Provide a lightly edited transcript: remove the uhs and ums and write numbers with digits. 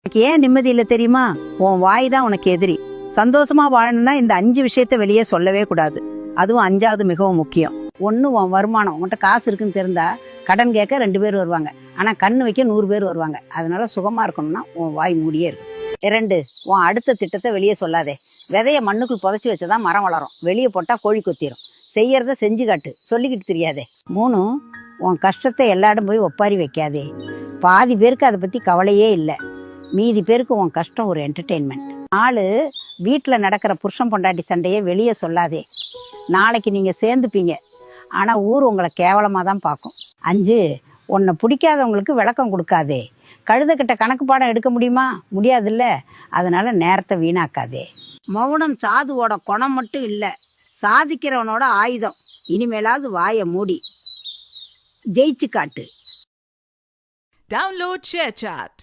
உனக்கு ஏன் நிம்மதி இல்லை தெரியுமா? உன் வாய் தான் உனக்கு எதிரி. சந்தோஷமா வாழணும்னா இந்த 5 விஷயத்த வெளியே சொல்லவே கூடாது. அதுவும் 5வது மிகவும் முக்கியம். ஒன்று, உன் வருமானம். உன்கிட்ட காசு இருக்குன்னு தெரிந்தா கடன் கேட்க 2 பேர் வருவாங்க, ஆனால் கண்ணு வைக்க 100 பேர் வருவாங்க. அதனால சுகமா இருக்கணும்னா உன் வாய் மூடியே இருக்கும். 2, உன் அடுத்த திட்டத்தை வெளியே சொல்லாதே. விதைய மண்ணுக்குள் புதைச்சி வச்சதான் மரம் வளரும், வெளியே போட்டா கோழி கொத்திரும். செய்யறத செஞ்சு காட்டு, சொல்லிக்கிட்டு தெரியாதே. 3, உன் கஷ்டத்தை எல்லாரும் போய் ஒப்பாரி வைக்காதே. பாதி பேருக்கு அதை பத்தி கவலையே இல்லை, மீதி பேருக்கு உன் கஷ்டம் ஒரு என்டர்டெயின்மெண்ட். 4, வீட்டில் நடக்கிற புருஷன் பொண்டாட்டி சண்டையை வெளியே சொல்லாதே. நாளைக்கு நீங்கள் சேர்ந்துப்பீங்க, ஆனால் ஊர் உங்களை கேவலமாக தான் பார்க்கும். 5, உன்னை பிடிக்காதவங்களுக்கு விளக்கம் கொடுக்காதே. கழுதக்கிட்ட கணக்கு பாடம் எடுக்க முடியுமா? முடியாதுல்ல. அதனால நேரத்தை வீணாக்காதே. மௌனம் சாதுவோட குணம் மட்டும் இல்லை, சாதிக்கிறவனோட ஆயுதம். இனிமேலாவது வாயை மூடி ஜெயிச்சு காட்டு. Download ShareChat.